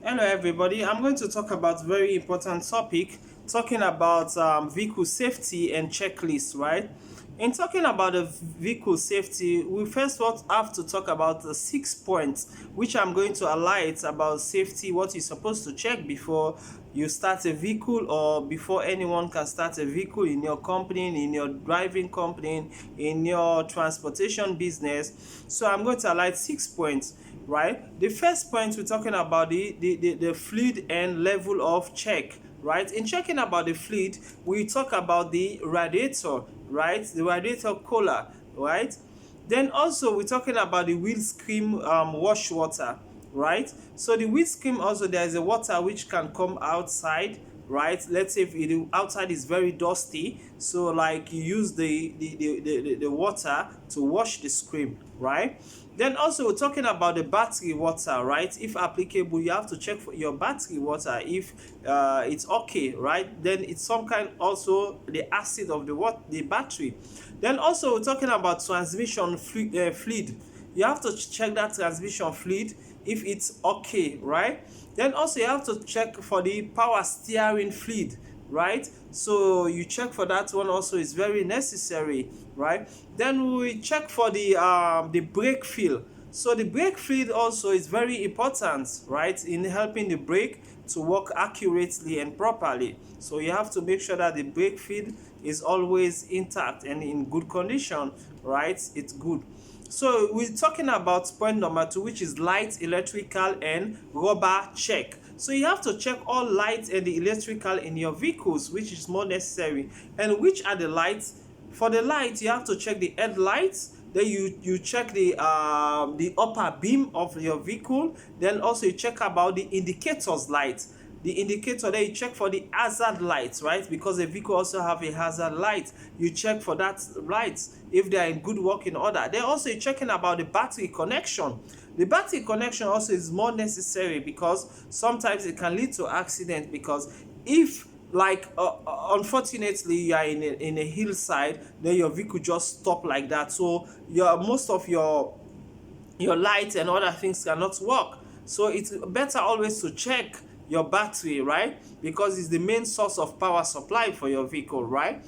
Hello everybody, I'm going to talk about very important topic, talking about vehicle safety and checklist, right? In talking about the vehicle safety, we first have to talk about the 6 points, which I'm going to highlight about safety, what you're supposed to check before you start a vehicle or before anyone can start a vehicle in your company, in your driving company, in your transportation business. So I'm going to highlight 6 points, right? The first point, we're talking about the fluid and level of check, right? In checking about the fluid, we talk about the radiator, right? The radiator cooler, right? Then also we're talking about the windscreen wash water, right? So the windscreen also, there is a water which can come outside, right? Let's say if the outside is very dusty, so like you use the water to wash the screen, right? Then also we're talking about the battery water, right? If applicable, you have to check for your battery water if it's okay, right? Then it's some kind also the acid of the battery. Then also we're talking about transmission fluid. You have to check that transmission fluid if it's okay, right? Then also you have to check for the power steering fluid, right? So you check for that one also, is very necessary, right? Then we check for the brake feel. So the brake fluid also is very important, right, in helping the brake to work accurately and properly. So you have to make sure that the brake fluid is always intact and in good condition, right? It's good. So we're talking about point number 2, which is light, electrical, and rubber check. So you have to check all lights and the electrical in your vehicles, which is more necessary. And which are the lights? For the lights, you have to check the headlights. Then you check the upper beam of your vehicle. Then also you check about the indicators light. The indicator, then you check for the hazard lights, right? Because the vehicle also have a hazard light. You check for that lights if they are in good working order. Then also you're checking about the battery connection. The battery connection also is more necessary because sometimes it can lead to accident, because if like unfortunately you are in a hillside, then your vehicle just stop like that, so most of your lights and other things cannot work. So it's better always to check your battery, right? Because it's the main source of power supply for your vehicle, right?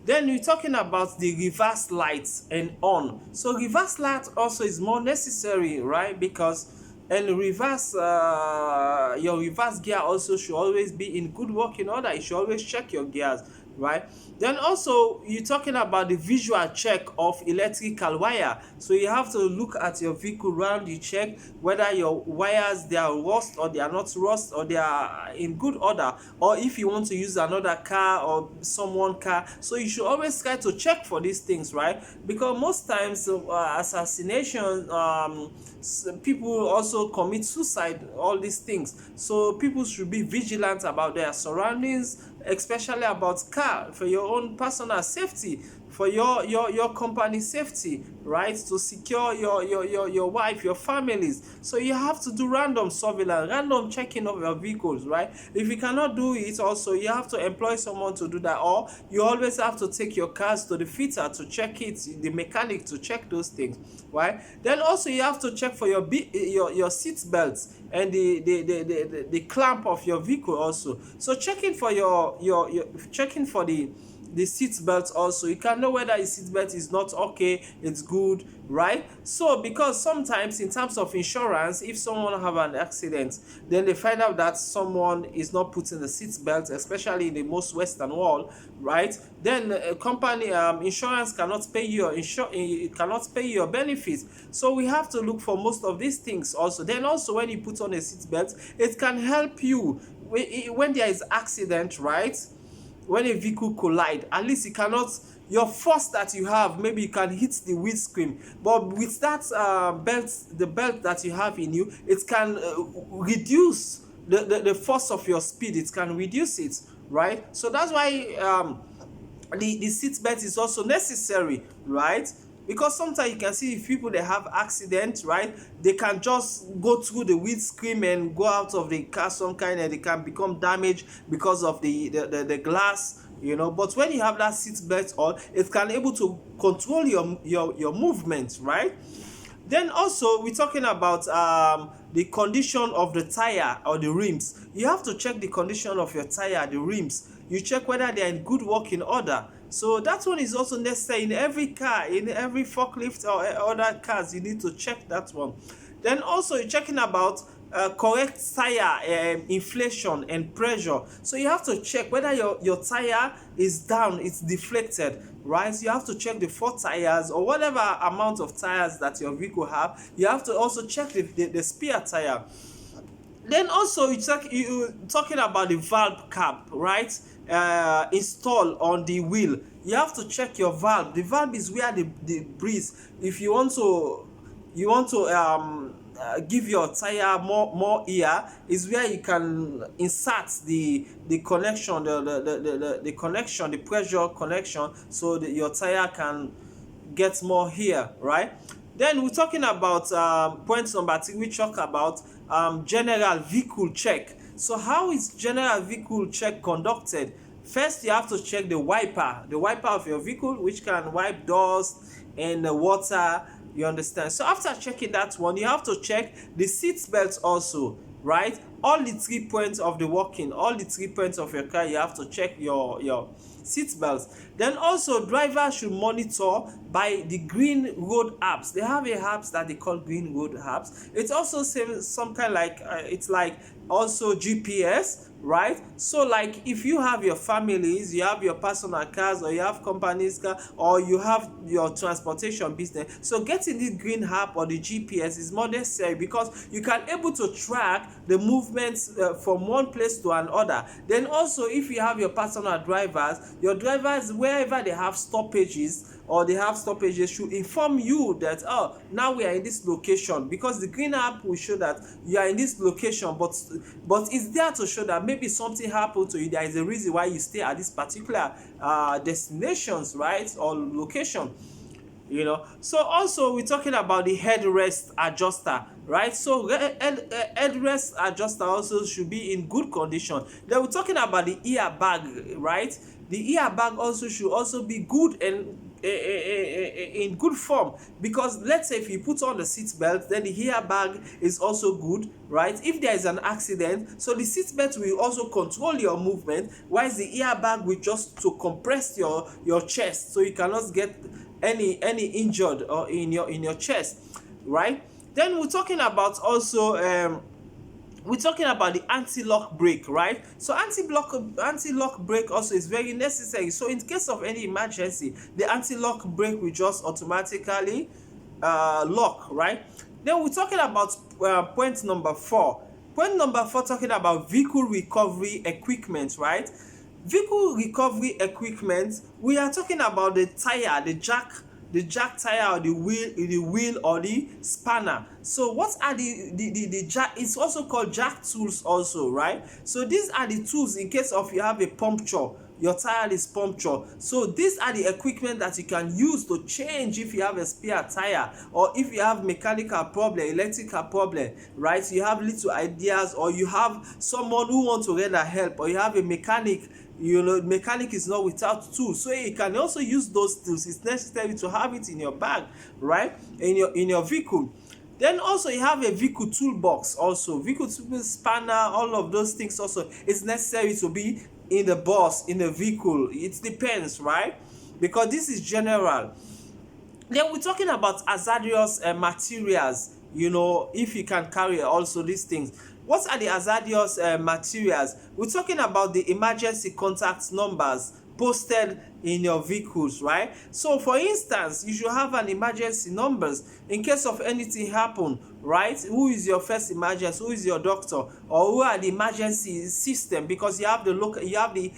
Then we're talking about the reverse lights and on. So reverse light also is more necessary, right? Because and reverse your reverse gear also should always be in good working order. You should always check your gears, right? Then also you're talking about the visual check of electrical wire. So you have to look at your vehicle round, you check whether your wires, they are rust or they are not rust, or they are in good order, or if you want to use another car or someone car. So you should always try to check for these things, right? Because most times assassination, people also commit suicide, all these things. So people should be vigilant about their surroundings, especially about car, for your own personal safety, for your company safety, right? To secure your wife, your families. So you have to do random surveillance, random checking of your vehicles, right? If you cannot do it, also you have to employ someone to do that, or you always have to take your cars to the fitter to check it, the mechanic to check those things, right? Then also you have to check for your seat belts and the clamp of your vehicle also. So checking for your checking for the seat belt also, you can know whether the seat belt is not okay, it's good, right? So because sometimes in terms of insurance, if someone have an accident, then they find out that someone is not putting the seat belt, especially in the most western world, right? Then a company insurance cannot pay you it cannot pay you your benefits. So we have to look for most of these things also. Then also when you put on a seat belt, it can help you when there is accident, right? When a vehicle collide, at least you cannot, your force that you have, maybe you can hit the windscreen, but with that belt, the belt that you have in you, it can reduce the force of your speed, it can reduce it, right? So that's why the seat belt is also necessary, right? Because sometimes you can see if people they have accident, right, they can just go through the windscreen and go out of the car some kind, and they can become damaged because of the glass, you know. But when you have that seat belt on, it can able to control your movement, right? Then also we're talking about the condition of the tire or the rims. You have to check the condition of your tire, the rims. You check whether they are in good working order. So that one is also necessary in every car, in every forklift or other cars. You need to check that one. Then also you're checking about correct tire inflation and pressure. So you have to check whether your tire is down, it's deflected, right? So you have to check the 4 tires or whatever amount of tires that your vehicle have. You have to also check the spare tire. Then also you talking about the valve cap, right? Install on the wheel. You have to check your valve. The valve is where the breeze. If you want to give your tire more air, is where you can insert the connection, the connection, the pressure connection, so that your tire can get more air, right? Then we're talking about point number 3. We talk about general vehicle check. So how is general vehicle check conducted? First, you have to check the wiper of your vehicle, which can wipe dust and water. You understand? So after checking that one, you have to check the seat belts also, right? All the 3 points of the walking, all the 3 points of your car, you have to check your seat belts. Then also drivers should monitor by the green road apps. They have a apps that they call green road apps. It's also some kind like it's like also GPS, right? So like if you have your families, you have your personal cars, or you have companies car, or you have your transportation business, so getting the green app or the GPS is more necessary, because you can able to track the movements from one place to another. Then also if you have your personal drivers, your drivers, wherever they have stoppages should inform you that, oh, now we are in this location, because the green app will show that you are in this location, but it's there to show that maybe something happened to you. There is a reason why you stay at this particular destinations, right, or location. So also we're talking about the headrest adjuster, right? So headrest adjuster also should be in good condition. Then we're talking about the ear bag, right? The ear bag also should also be good and in good form, because let's say if you put on the seat belt, then the ear bag is also good, right? If there is an accident, so the seat belt will also control your movement, whilst the ear bag will just to compress your chest, so you cannot get any injured or in your chest, right? Then we're talking about also we're talking about the anti-lock brake, right? So anti-lock brake also is very necessary. So in case of any emergency, the anti-lock brake will just automatically lock, right? Then we're talking about point number 4. Point number 4 talking about vehicle recovery equipment, right? Vehicle recovery equipment, we are talking about the tire, the jack tire, or the wheel or the spanner. So what are the jack? It's also called jack tools also, right? So these are the tools in case of you have a puncture, your tire is punctured. So these are the equipment that you can use to change if you have a spare tire, or if you have mechanical problem, electrical problem, right? You have little ideas, or you have someone who wants to render help, or you have a mechanic. Mechanic is not without tools, so you can also use those tools. It's necessary to have it in your bag, right, in your vehicle. Then also you have a vehicle toolbox also, vehicle toolbox, spanner, all of those things also is necessary to be in the bus, in the vehicle. It depends, right, because this is general. Then we're talking about hazardous materials, if you can carry also these things. What are the hazardous materials? We're talking about the emergency contact numbers posted in your vehicles, right? So for instance, you should have an emergency numbers in case of anything happen, right? Who is your first emergency? Who is your doctor? Or who are the emergency system? Because you have the local, you have the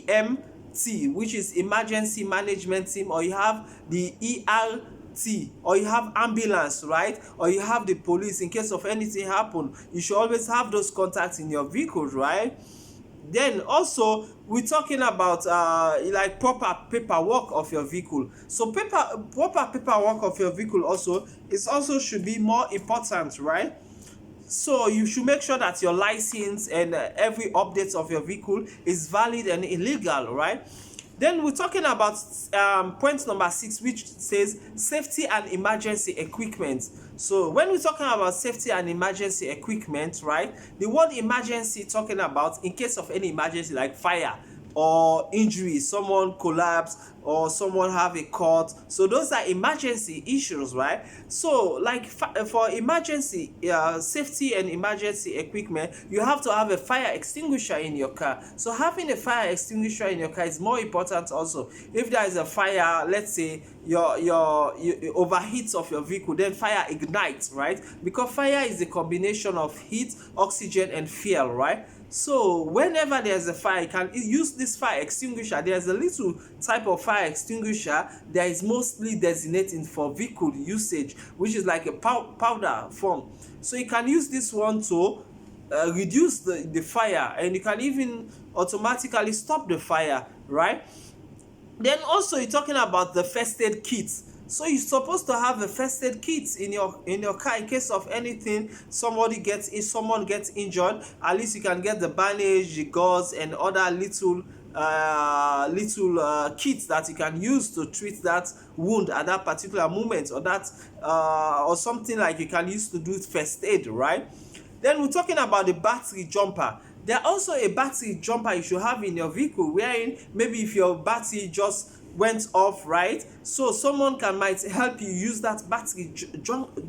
EMT, which is emergency management team, or you have the ERT, or you have ambulance, right? Or you have the police in case of anything happen. You should always have those contacts in your vehicles, right? Then also we're talking about like proper paperwork of your vehicle. So proper paperwork of your vehicle also should be more important, right? So you should make sure that your license and every update of your vehicle is valid and illegal, right? Then we're talking about point number 6, which says safety and emergency equipment. So when we're talking about safety and emergency equipment, right, the word emergency talking about in case of any emergency like fire or injury, someone collapse or someone have a cut. So those are emergency issues, right? So like for emergency safety and emergency equipment, you have to have a fire extinguisher in your car. So having a fire extinguisher in your car is more important also. If there is a fire, let's say your overheat of your vehicle, then fire ignites, right? Because fire is a combination of heat, oxygen and fuel, right? So whenever there's a fire, you can use this fire extinguisher. There's a little type of fire extinguisher that is mostly designated for vehicle usage, which is like a powder form. So you can use this one to reduce the fire, and you can even automatically stop the fire, right? Then also you're talking about the first aid kit. So you're supposed to have a first aid kit in your car in case of anything. Someone gets injured, at least you can get the bandage, the gauze and other little kits that you can use to treat that wound at that particular moment, or that or something like you can use to do first aid, right? Then we're talking about the battery jumper. There are also a battery jumper you should have in your vehicle, wherein maybe if your battery just went off, right, so someone might help you use that battery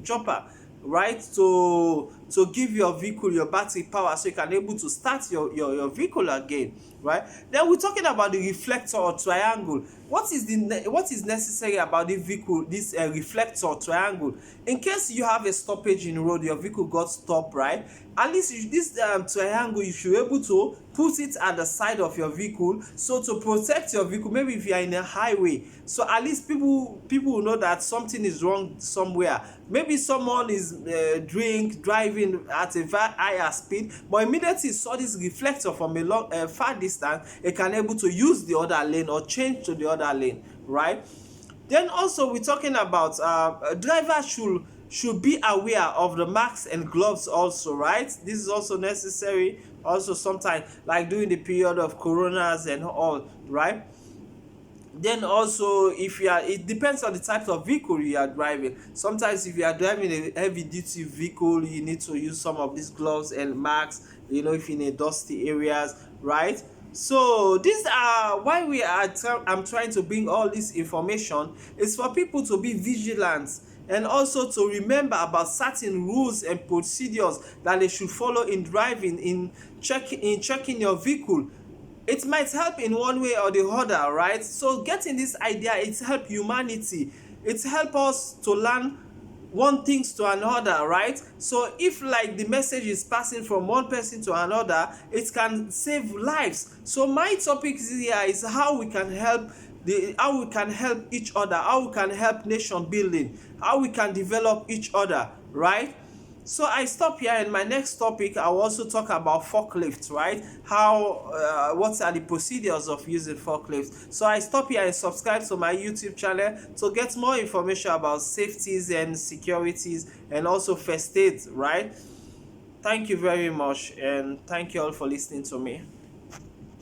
jumper, right, to give your vehicle your battery power so you can able to start your vehicle again, right? Then we're talking about the reflector or triangle. What is necessary about the vehicle, this reflector or triangle? In case you have a stoppage in the road, your vehicle got stopped, right, at least this triangle, you should be able to put it at the side of your vehicle, so to protect your vehicle. Maybe if you are in a highway, so at least people will know that something is wrong somewhere. Maybe someone is driving at a very higher speed, but immediately saw this reflector from a far distance, it can able to use the other lane or change to the other lane, right? Then also we're talking about driver should be aware of the masks and gloves also, right? This is also necessary also sometimes, like during the period of coronas and all, right? Then also it depends on the type of vehicle you are driving. Sometimes if you are driving a heavy duty vehicle, you need to use some of these gloves and masks, if in a dusty areas, right? So these are why I'm trying to bring all this information, is for people to be vigilant and also to remember about certain rules and procedures that they should follow in driving, in checking your vehicle. It might help in one way or the other, right? So getting this idea, it help humanity. It help us to learn one things to another, right? So if like the message is passing from one person to another, it can save lives. So my topic here is how we can help each other, how we can help nation building, how we can develop each other, right? So I stop here. In my next topic, I will also talk about forklifts, right? What are the procedures of using forklifts? So I stop here and subscribe to my YouTube channel to get more information about safeties and securities and also first aid, right? Thank you very much, and thank you all for listening to me.